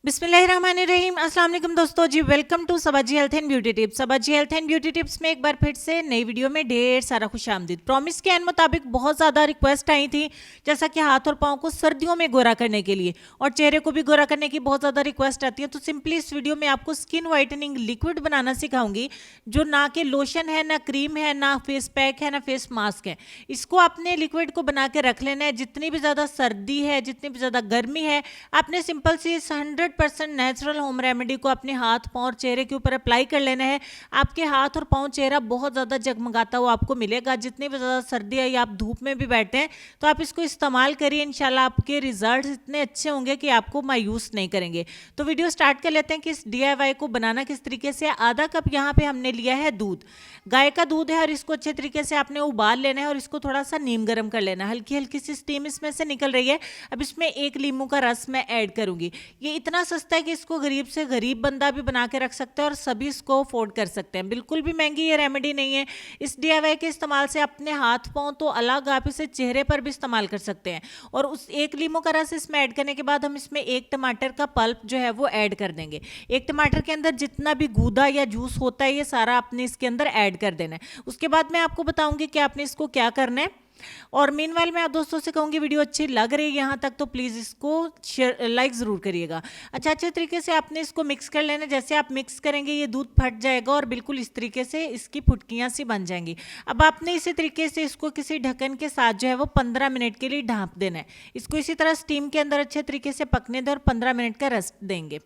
बिस्मिल्लाहिर्रहमानिर्रहीम। अस्सलाम वालेकुम दोस्तों जी, welcome to Sabaji health and beauty tips. Sabaji health and beauty tips में एक बार फिर से नई वीडियो में ढेर सारा खुशामदीद। प्रॉमिस के मुताबिक बहुत ज़्यादा रिक्वेस्ट आई थी, जैसा कि हाथ और पाँव को सर्दियों में गोरा करने के लिए और चेहरे को भी गोरा करने की बहुत ज़्यादा रिक्वेस्ट आती है। तो सिंपली इस वीडियो में आपको स्किन वाइटनिंग लिक्विड बनाना सिखाऊंगी, जो ना कि लोशन है, ना क्रीम है, ना फेस पैक है, ना फेस मास्क है। इसको आपने लिक्विड को बना के रख लेना है। जितनी भी ज़्यादा सर्दी है, जितनी भी ज़्यादा गर्मी है, आपने सिंपल सी 100% नेचुरल होम रेमेडी को अपने हाथ पाँव और चेहरे के ऊपर अप्लाई कर लेना है। आपके हाथ और पाँव चेहरा बहुत ज़्यादा जगमगाता हुआ आपको मिलेगा। जितनी भी ज़्यादा सर्दी है या आप धूप में भी बैठे हैं तो आप इसको इस्तेमाल करिए। इंशाल्लाह आपके रिजल्ट्स इतने अच्छे होंगे कि आपको मायूस नहीं करेंगे। तो वीडियो स्टार्ट कर लेते हैं कि इस DIY को बनाना किस तरीके से। आधा कप यहाँ पे हमने लिया है दूध, गाय का दूध है, और इसको अच्छे तरीके से आपने उबाल लेना है और इसको थोड़ा सा नीम गर्म कर लेना है। हल्की हल्की सी स्टीम इसमें से निकल रही है। अब इसमें 1 लीमू का रस मैं ऐड करूंगी। ये इतना सस्ता है कि इसको गरीब से गरीब बंदा भी बना के रख सकता है और सभी इसको अफोर्ड कर सकते हैं। बिल्कुल भी महंगी ये रेमेडी नहीं है। इस DIY के इस्तेमाल से अपने हाथ पाँव तो अलग, आप इसे चेहरे पर भी इस्तेमाल कर सकते हैं। और उस 1 लीमू का रस इसमें ऐड करने के बाद हम इसमें 1 टमाटर का पल्प जो है वो ऐड कर देंगे। 1 टमाटर के अंदर जितना भी गूदा या जूस होता है, ये सारा आपने इसके अंदर ऐड कर देना है। उसके बाद मैं आपको बताऊंगी कि आपने इसको क्या करना है। और मीनवाइल मैं आप दोस्तों से कहूंगी, वीडियो अच्छी लग रही है यहाँ तक तो प्लीज़ इसको शेयर लाइक ज़रूर करिएगा। अच्छा, अच्छे तरीके से आपने इसको मिक्स कर लेना। जैसे आप मिक्स करेंगे ये दूध फट जाएगा और बिल्कुल इस तरीके से इसकी फुटकियाँ सी बन जाएंगी। अब आपने इसी तरीके से इसको किसी ढक्कन के साथ जो है वो 15 मिनट के लिए ढाँप देना है। इसको इसी तरह स्टीम के अंदर अच्छे तरीके से पकने दें और 15 मिनट का रेस्ट देंगे।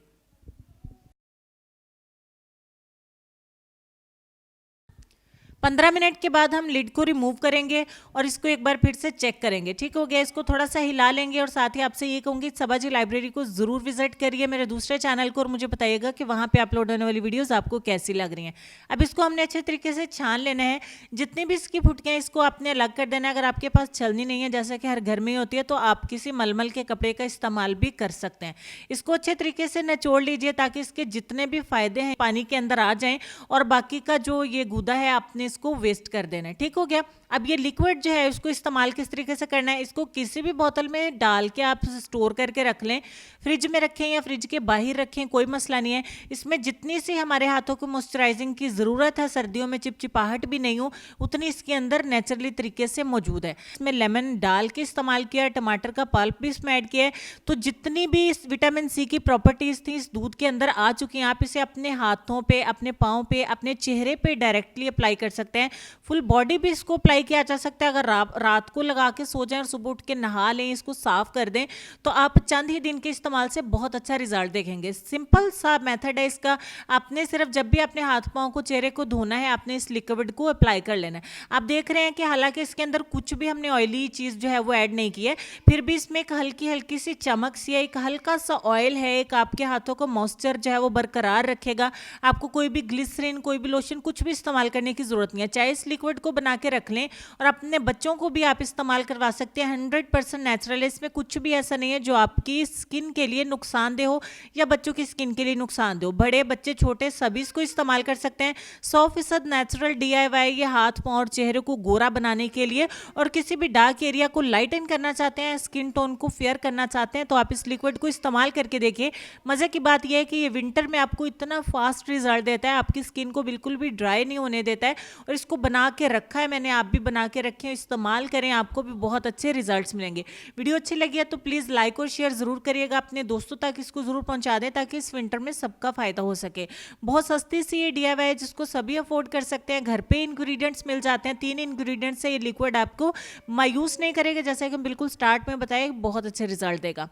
15 मिनट के बाद हम लिड को रिमूव करेंगे और इसको एक बार फिर से चेक करेंगे। ठीक हो गया। इसको थोड़ा सा हिला लेंगे और साथ ही आपसे ये कहूँगी, सबाजी लाइब्रेरी को ज़रूर विजिट करिए, मेरे दूसरे चैनल को, और मुझे बताइएगा कि वहाँ पे अपलोड होने वाली वीडियोस आपको कैसी लग रही हैं। अब इसको हमने अच्छे तरीके से छान लेना है। जितनी भी इसकी फुटकियाँ, इसको आपने अलग कर देना है। अगर आपके पास छलनी नहीं है, जैसा कि हर घर में ही होती है, तो आप किसी मलमल के कपड़े का इस्तेमाल भी कर सकते हैं। इसको अच्छे तरीके से निचोड़ लीजिए ताकि इसके जितने भी फायदे हैं पानी के अंदर आ जाएं और बाकी का जो ये गूदा है आपने इसको वेस्ट कर देना है। ठीक हो गया। अब ये लिक्विड जो है उसको इस्तेमाल किस तरीके से करना है। इसको किसी भी बोतल में डाल के आप स्टोर करके रख लें, फ्रिज में रखें या फ्रिज के बाहर रखें, कोई मसला नहीं है। इसमें जितनी सी हमारे हाथों को मॉइस्चराइजिंग की ज़रूरत है, सर्दियों में चिपचिपाहट भी नहीं हो, उतनी इसके अंदर नेचुरली तरीके से मौजूद है। इसमें लेमन डाल के इस्तेमाल किया, टमाटर का पल्प भी इसमें ऐड किया है। तो जितनी भी इस विटामिन C की प्रॉपर्टीज़ थी इस दूध के अंदर आ चुकी हैं। आप इसे अपने हाथों पे, अपने पाँव पे, अपने चेहरे पे डायरेक्टली अप्लाई कर सकते हैं। फुल बॉडी भी इसको अप्लाई किया जा सकता है। अगर रात को लगा के सो जाएं और सुबह उठ के नहा लें, इसको साफ कर दें, तो आप चंद ही दिन के इस्तेमाल से बहुत अच्छा रिजल्ट देखेंगे। सिंपल सा मेथड है इसका। आपने सिर्फ जब भी अपने हाथ पाँव को, चेहरे को धोना है, आपने इस लिक्विड को अप्लाई कर लेना है। आप देख रहे हैं कि हालांकि इसके अंदर कुछ भी हमने ऑयली चीज़ जो है वो ऐड नहीं की है, फिर भी इसमें एक हल्की हल्की सी चमक सी है, एक हल्का सा ऑयल है, एक आपके हाथों को मॉइस्चर जो है वो बरकरार रखेगा। आपको कोई भी ग्लिसरीन, कोई भी लोशन, कुछ भी इस्तेमाल करने की जरूरत नहीं है। चाहे इस लिक्विड को बना के रख लें और अपने बच्चों को भी आप इस्तेमाल करवा सकते हैं। 100% नेचुरल है। इसमें कुछ भी ऐसा नहीं है जो आपकी स्किन के लिए नुकसानदेह हो या बच्चों की स्किन के लिए नुकसानदेह हो। बड़े बच्चे छोटे सभी इसको इस्तेमाल कर सकते हैं। 100% नेचुरल DIY ये हाथ पाँव और चेहरे को गोरा बनाने के लिए, और किसी भी डार्क एरिया को लाइटन करना चाहते हैं, स्किन टोन को फेयर करना चाहते हैं, तो आप इस लिक्विड को इस्तेमाल करके देखिए। मज़े की बात यह है कि ये विंटर में आपको इतना फास्ट रिजल्ट देता है, आपकी स्किन को बिल्कुल भी ड्राई नहीं होने देता है। और इसको बना के रखा है मैंने, आप भी बना के रखें, इस्तेमाल करें, आपको भी बहुत अच्छे रिजल्ट्स मिलेंगे। वीडियो अच्छी लगी है तो प्लीज़ लाइक और शेयर ज़रूर करिएगा, अपने दोस्तों तक इसको ज़रूर पहुंचा दें ताकि इस विंटर में सबका फ़ायदा हो सके। बहुत सस्ती सी ये DIY है जिसको सभी अफोर्ड कर सकते हैं। घर पे इंग्रेडिएंट्स मिल जाते हैं। 3 इंग्रेडिएंट्स से ये लिक्विड आपको मायूस नहीं करेगा, जैसे कि हम बिल्कुल स्टार्ट में बताए, बहुत अच्छे रिजल्ट देगा।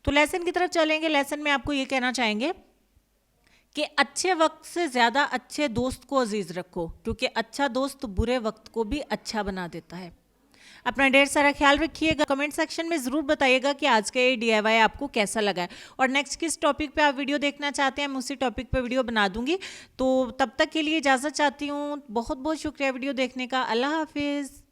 तो लेसन की तरफ चलेंगे। लेसन में आपको ये कहना चाहेंगे कि अच्छे वक्त से ज़्यादा अच्छे दोस्त को अजीज़ रखो, क्योंकि अच्छा दोस्त बुरे वक्त को भी अच्छा बना देता है। अपना ढेर सारा ख्याल रखिएगा। कमेंट सेक्शन में ज़रूर बताइएगा कि आज का ये DIY आपको कैसा लगा है और नेक्स्ट किस टॉपिक पे आप वीडियो देखना चाहते हैं, मैं उसी टॉपिक पे वीडियो बना दूंगी। तो तब तक के लिए इजाज़त चाहती हूँ। बहुत बहुत शुक्रिया वीडियो देखने का। अल्लाह हाफिज़।